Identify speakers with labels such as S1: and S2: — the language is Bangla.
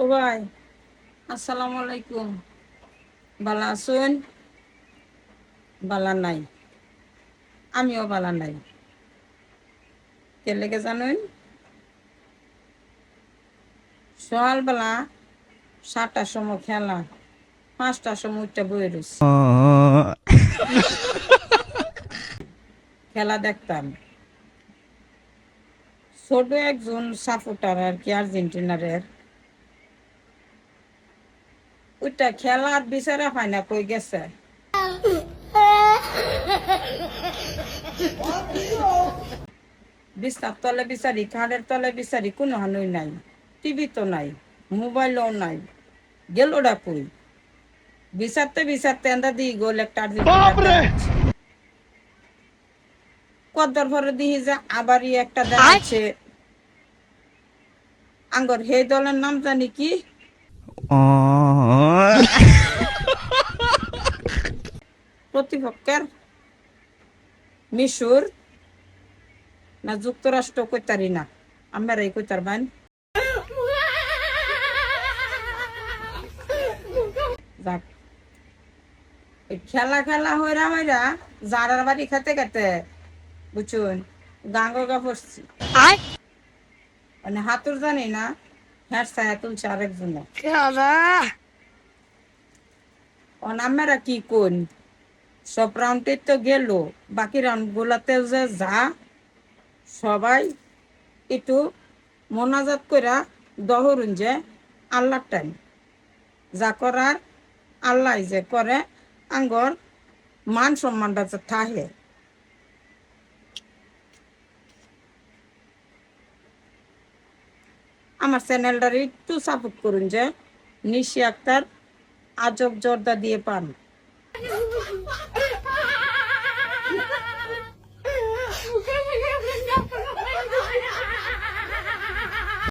S1: ও ভাই, আসসালামু আলাইকুম। বালা আছেন? বালা নাই, আমিও বালা নাই। কে লেগে জানেন? সকালবেলা 7টার সময় খেলা, 5টার সময় উঠতে বই রয়েছে, খেলা দেখতাম। ছোট একজন সাপোর্টার আর কি আর্জেন্টিনারের, ওইটা খেলার বিচারে হয় না, কই গেছে। বিছনার তলে বিচারি, খাটের তলে বিচারি, কোনো হানুই নাই। টিভি তো নাই, মোবাইলও নাই, গেল ওটা কই। বিচারতে বিচারতে এন্দা দিই গোল একটা আর্জেন্টিনার দেখাচ্ছে। কদ্দর ভরে দিই যে আবারই একটা দেখাচ্ছে। আঙ্গর হে দলের নাম জানি কি, প্রতিপক্ষের মিশর না যুক্তরাষ্ট্র কইতারি না, আমরা এই কইতার বাইন। যাক, খেলা খেলা হইরা হইরা যারার বাড়ি খেতে খেতে বুঝুন গাঙ্গা পড়ছি, মানে হাতুর জানি না, হ্যাঁ ছায়া তুলছে আরেকজন। আমরা কি কোন সব রাউন্ডে তো গেল, বাকি রাউন্ড গুলাতে যে যা সবাই একটু মোনাজাত কইরা দহরুন যে আল্লাহর টাইম যা করার আল্লাহ যে করে, আঙ্গর মান সম্মানটা যে থাহে। আমার চ্যানেলটার একটু সাপোর্ট করুন যে নিশি আক্তার আজব জর্দা দিয়ে পান।